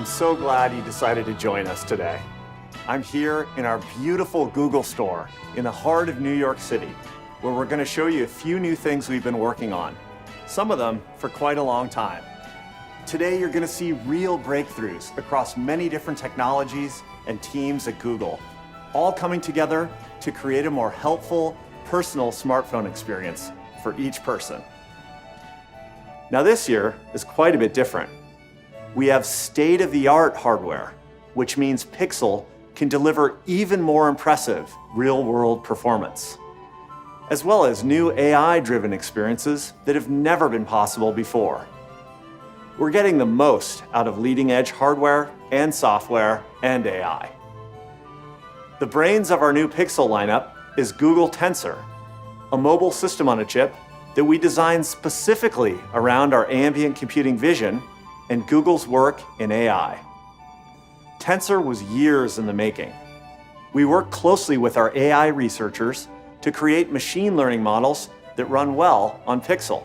I'm so glad you decided to join us today. I'm here in our beautiful Google store in the heart of New York City, where we're going to show you a few new things we've been working on, some of them for quite a long time. Today, you're going to see real breakthroughs across many different technologies and teams at Google, all coming together to create a more helpful, personal smartphone experience for each person. Now, this year is quite a bit different. We have state-of-the-art hardware, which means Pixel can deliver even more impressive real-world performance, as well as new AI-driven experiences that have never been possible before. We're getting the most out of leading-edge hardware and software and AI. The brains of our new Pixel lineup is Google Tensor, a mobile system on a chip that we designed specifically around our ambient computing vision and Google's work in AI. Tensor was years in the making. We worked closely with our AI researchers to create machine learning models that run well on Pixel.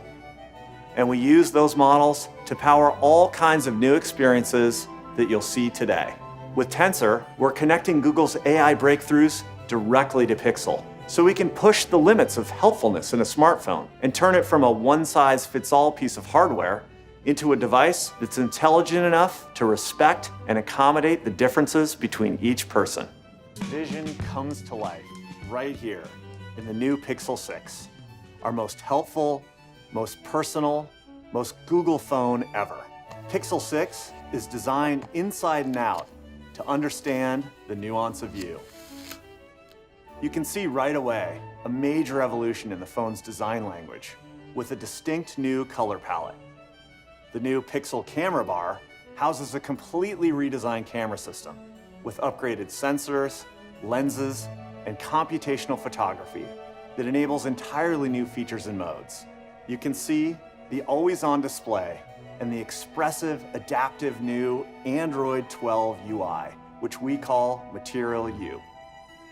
And we use those models to power all kinds of new experiences that you'll see today. With Tensor, we're connecting Google's AI breakthroughs directly to Pixel, so we can push the limits of helpfulness in a smartphone and turn it from a one-size-fits-all piece of hardware into a device that's intelligent enough to respect and accommodate the differences between each person. Vision comes to life right here in the new Pixel 6, our most helpful, most personal, most Google phone ever. Pixel 6 is designed inside and out to understand the nuance of you. You can see right away a major evolution in the phone's design language with a distinct new color palette. The new Pixel camera bar houses a completely redesigned camera system with upgraded sensors, lenses, and computational photography that enables entirely new features and modes. You can see the always-on display and the expressive, adaptive new Android 12 UI, which we call Material U.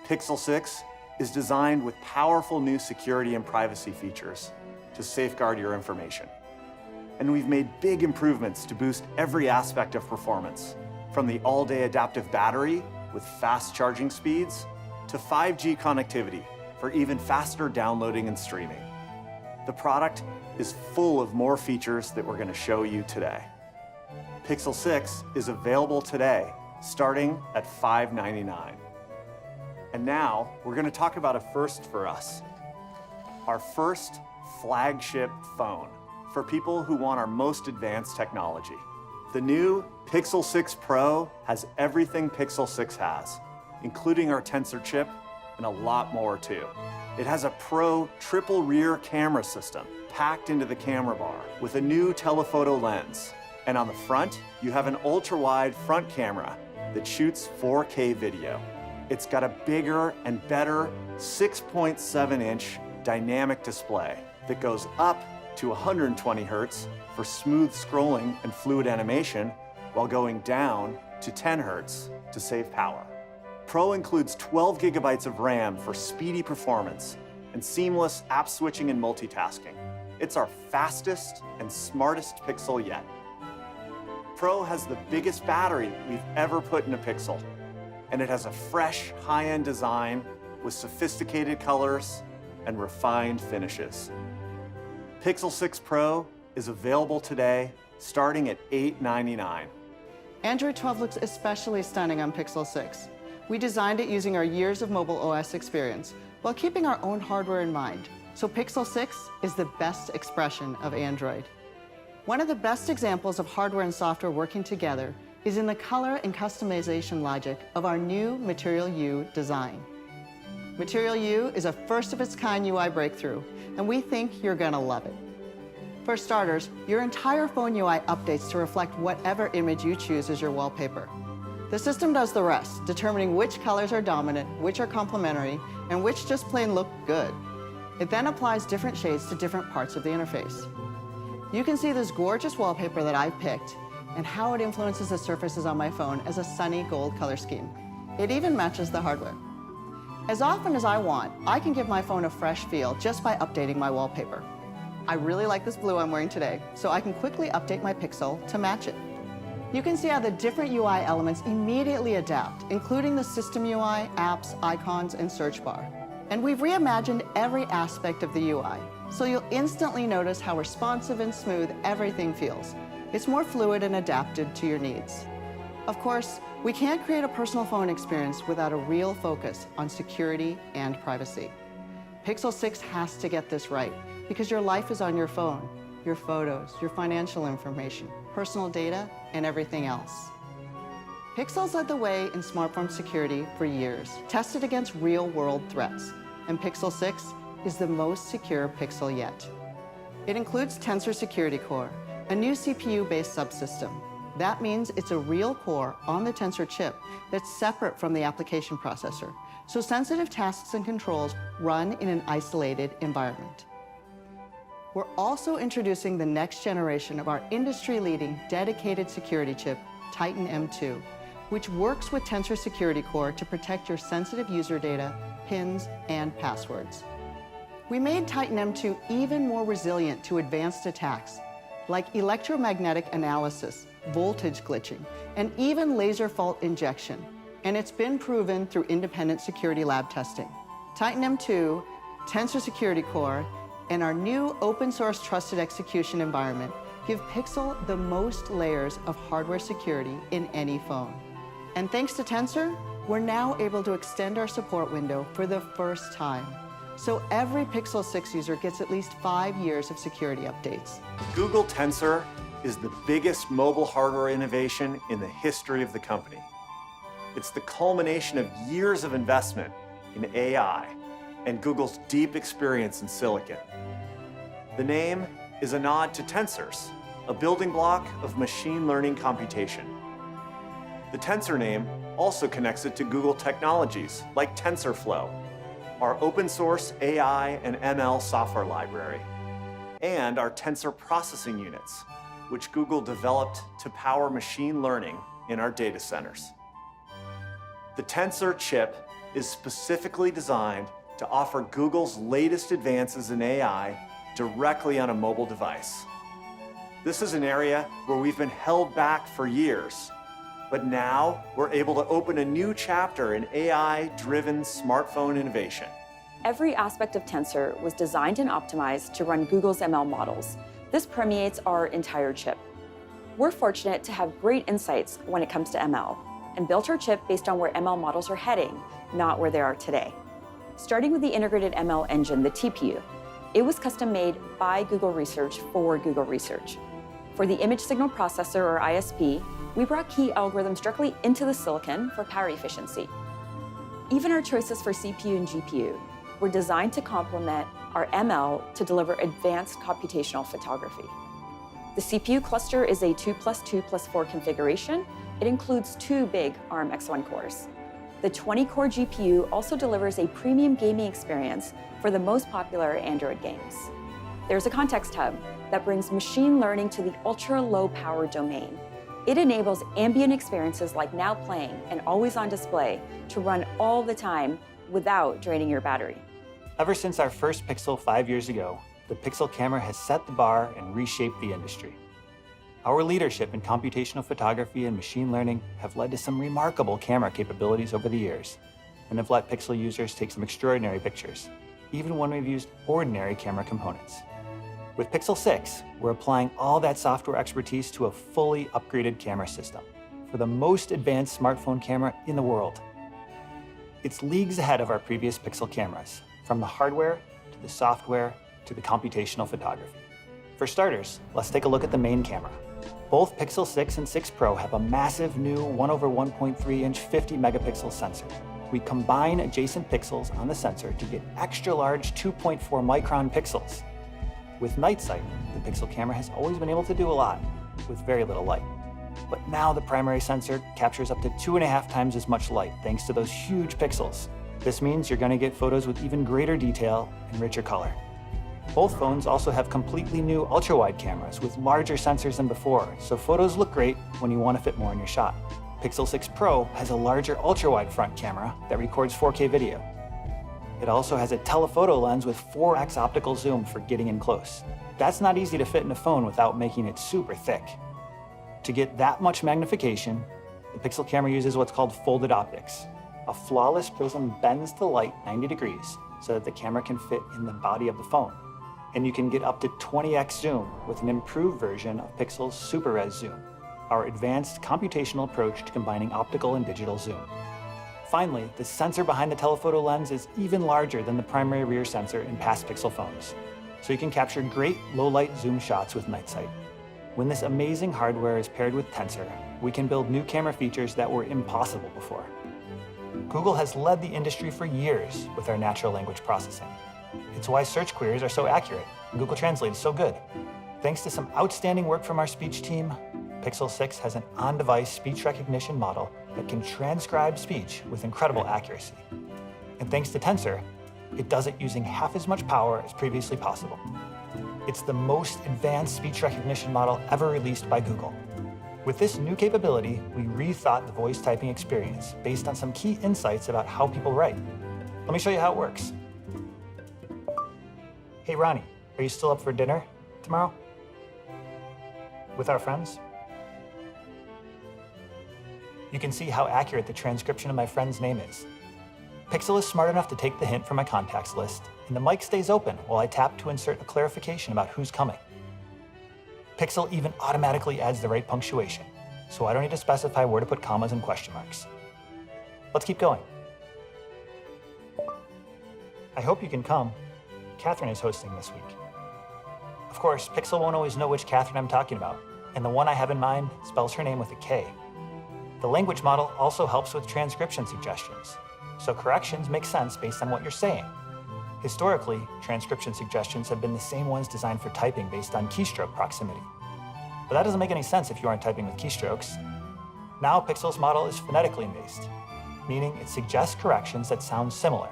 Pixel 6 is designed with powerful new security and privacy features to safeguard your information. And we've made big improvements to boost every aspect of performance, from the all-day adaptive battery with fast charging speeds to 5G connectivity for even faster downloading and streaming. The product is full of more features that we're going to show you today. Pixel 6 is available today, starting at $599. And now we're going to talk about a first for us, our first flagship phone for people who want our most advanced technology. The new Pixel 6 Pro has everything Pixel 6 has, including our Tensor chip and a lot more too. It has a Pro triple rear camera system packed into the camera bar with a new telephoto lens. And on the front, you have an ultra-wide front camera that shoots 4K video. It's got a bigger and better 6.7-inch dynamic display that goes up to 120 Hz for smooth scrolling and fluid animation, while going down to 10 Hz to save power. Pro includes 12 gigabytes of RAM for speedy performance and seamless app switching and multitasking. It's our fastest and smartest Pixel yet. Pro has the biggest battery we've ever put in a Pixel, and it has a fresh, high-end design with sophisticated colors and refined finishes. Pixel 6 Pro is available today, starting at $899. Android 12 looks especially stunning on Pixel 6. We designed it using our years of mobile OS experience while keeping our own hardware in mind. So Pixel 6 is the best expression of Android. One of the best examples of hardware and software working together is in the color and customization logic of our new Material U design. Material U is a first-of-its-kind UI breakthrough, and we think you're gonna love it. For starters, your entire phone UI updates to reflect whatever image you choose as your wallpaper. The system does the rest, determining which colors are dominant, which are complementary, and which just plain look good. It then applies different shades to different parts of the interface. You can see this gorgeous wallpaper that I've picked and how it influences the surfaces on my phone as a sunny gold color scheme. It even matches the hardware. As often as I want, I can give my phone a fresh feel just by updating my wallpaper. I really like this blue I'm wearing today, so I can quickly update my Pixel to match it. You can see how the different UI elements immediately adapt, including the system UI, apps, icons, and search bar. And we've reimagined every aspect of the UI, so you'll instantly notice how responsive and smooth everything feels. It's more fluid and adapted to your needs. Of course, we can't create a personal phone experience without a real focus on security and privacy. Pixel 6 has to get this right because your life is on your phone, your photos, your financial information, personal data, and everything else. Pixel's led the way in smartphone security for years, tested against real-world threats, and Pixel 6 is the most secure Pixel yet. It includes Tensor Security Core, a new CPU-based subsystem. That means it's a real core on the Tensor chip that's separate from the application processor, so sensitive tasks and controls run in an isolated environment. We're also introducing the next generation of our industry-leading dedicated security chip, Titan M2, which works with Tensor Security Core to protect your sensitive user data, PINs, and passwords. We made Titan M2 even more resilient to advanced attacks, like electromagnetic analysis, voltage glitching, and even laser fault injection. And it's been proven through independent security lab testing. Titan M2, Tensor Security Core, and our new open source trusted execution environment give Pixel the most layers of hardware security in any phone. And thanks to Tensor, we're now able to extend our support window for the first time. So every Pixel 6 user gets at least 5 years of security updates. Google Tensor is the biggest mobile hardware innovation in the history of the company. It's the culmination of years of investment in AI and Google's deep experience in silicon. The name is a nod to tensors, a building block of machine learning computation. The Tensor name also connects it to Google technologies like TensorFlow, our open source AI and ML software library, and our tensor processing units, which Google developed to power machine learning in our data centers. The Tensor chip is specifically designed to offer Google's latest advances in AI directly on a mobile device. This is an area where we've been held back for years, but now we're able to open a new chapter in AI-driven smartphone innovation. Every aspect of Tensor was designed and optimized to run Google's ML models. This permeates our entire chip. We're fortunate to have great insights when it comes to ML, and built our chip based on where ML models are heading, not where they are today. Starting with the integrated ML engine, the TPU, it was custom made by Google Research for Google Research. For the image signal processor, or ISP, we brought key algorithms directly into the silicon for power efficiency. Even our choices for CPU and GPU were designed to complement our ML to deliver advanced computational photography. The CPU cluster is a 2+2+4 configuration. It includes 2 big ARM X1 cores. The 20-core GPU also delivers a premium gaming experience for the most popular Android games. There's a context hub that brings machine learning to the ultra-low power domain. It enables ambient experiences like now playing and always on display to run all the time without draining your battery. Ever since our first Pixel 5 years ago, the Pixel camera has set the bar and reshaped the industry. Our leadership in computational photography and machine learning have led to some remarkable camera capabilities over the years, and have let Pixel users take some extraordinary pictures, even when we've used ordinary camera components. With Pixel 6, we're applying all that software expertise to a fully upgraded camera system for the most advanced smartphone camera in the world. It's leagues ahead of our previous Pixel cameras, from the hardware to the software to the computational photography. For starters, let's take a look at the main camera. Both Pixel 6 and 6 Pro have a massive new 1/1.3-inch 50-megapixel sensor. We combine adjacent pixels on the sensor to get extra-large 2.4-micron pixels. With night sight, the Pixel camera has always been able to do a lot with very little light. But now the primary sensor captures up to 2.5 times as much light thanks to those huge pixels. This means you're going to get photos with even greater detail and richer color. Both phones also have completely new ultra-wide cameras with larger sensors than before, so photos look great when you want to fit more in your shot. Pixel 6 Pro has a larger ultra-wide front camera that records 4K video. It also has a telephoto lens with 4x optical zoom for getting in close. That's not easy to fit in a phone without making it super thick. To get that much magnification, the Pixel camera uses what's called folded optics. A flawless prism bends the light 90 degrees so that the camera can fit in the body of the phone. And you can get up to 20x zoom with an improved version of Pixel's Super Res Zoom, our advanced computational approach to combining optical and digital zoom. Finally, the sensor behind the telephoto lens is even larger than the primary rear sensor in past Pixel phones, so you can capture great low-light zoom shots with night sight. When this amazing hardware is paired with Tensor, we can build new camera features that were impossible before. Google has led the industry for years with our natural language processing. It's why search queries are so accurate and Google Translate is so good. Thanks to some outstanding work from our speech team, Pixel 6 has an on-device speech recognition model that can transcribe speech with incredible accuracy. And thanks to Tensor, it does it using half as much power as previously possible. It's the most advanced speech recognition model ever released by Google. With this new capability, we rethought the voice typing experience based on some key insights about how people write. Let me show you how it works. Hey Ronnie, are you still up for dinner tomorrow? With our friends? You can see how accurate the transcription of my friend's name is. Pixel is smart enough to take the hint from my contacts list, and the mic stays open while I tap to insert a clarification about who's coming. Pixel even automatically adds the right punctuation, so I don't need to specify where to put commas and question marks. Let's keep going. I hope you can come. Catherine is hosting this week. Of course, Pixel won't always know which Catherine I'm talking about, and the one I have in mind spells her name with a K. The language model also helps with transcription suggestions, so corrections make sense based on what you're saying. Historically, transcription suggestions have been the same ones designed for typing based on keystroke proximity. But that doesn't make any sense if you aren't typing with keystrokes. Now Pixel's model is phonetically based, meaning it suggests corrections that sound similar.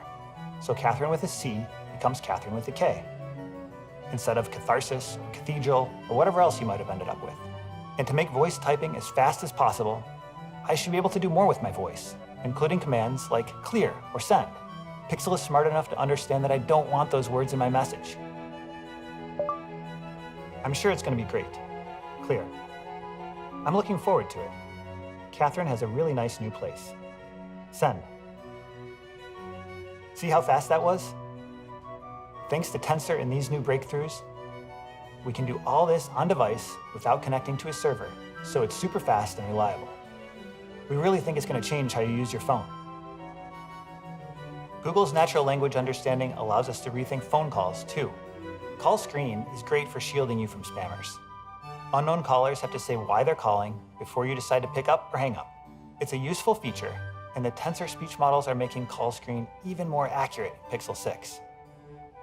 So Catherine with a C becomes Catherine with a K, instead of catharsis, cathedral, or whatever else you might have ended up with. And to make voice typing as fast as possible, I should be able to do more with my voice, including commands like clear or send. Pixel is smart enough to understand that I don't want those words in my message. I'm sure it's going to be great. Clear. I'm looking forward to it. Catherine has a really nice new place. Send. See how fast that was? Thanks to Tensor and these new breakthroughs, we can do all this on device without connecting to a server, so it's super fast and reliable. We really think it's going to change how you use your phone. Google's natural language understanding allows us to rethink phone calls, too. Call screen is great for shielding you from spammers. Unknown callers have to say why they're calling before you decide to pick up or hang up. It's a useful feature, and the Tensor speech models are making call screen even more accurate in Pixel 6.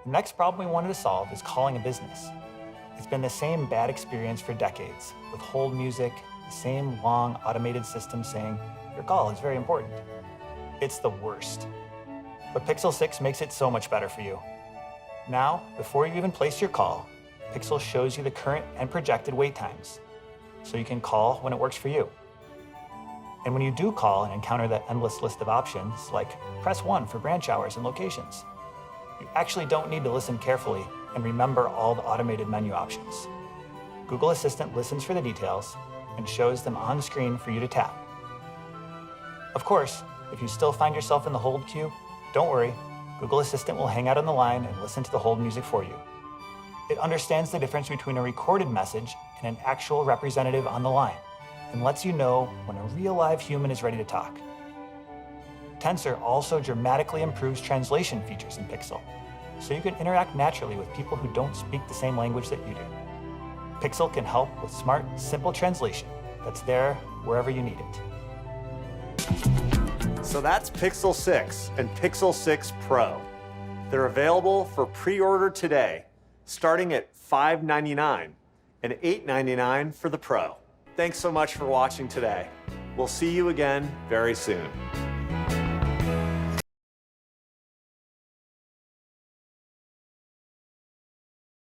The next problem we wanted to solve is calling a business. It's been the same bad experience for decades, with hold music, the same long automated system saying, your call is very important. It's the worst. But Pixel 6 makes it so much better for you. Now, before you even place your call, Pixel shows you the current and projected wait times, so you can call when it works for you. And when you do call and encounter that endless list of options, like press 1 for branch hours and locations, you actually don't need to listen carefully and remember all the automated menu options. Google Assistant listens for the details and shows them on screen for you to tap. Of course, if you still find yourself in the hold queue, don't worry, Google Assistant will hang out on the line and listen to the hold music for you. It understands the difference between a recorded message and an actual representative on the line, and lets you know when a real live human is ready to talk. Tensor also dramatically improves translation features in Pixel, so you can interact naturally with people who don't speak the same language that you do. Pixel can help with smart, simple translation that's there wherever you need it. So that's Pixel 6 and Pixel 6 Pro. They're available for pre-order today, starting at $599 and $899 for the Pro. Thanks so much for watching today. We'll see you again very soon.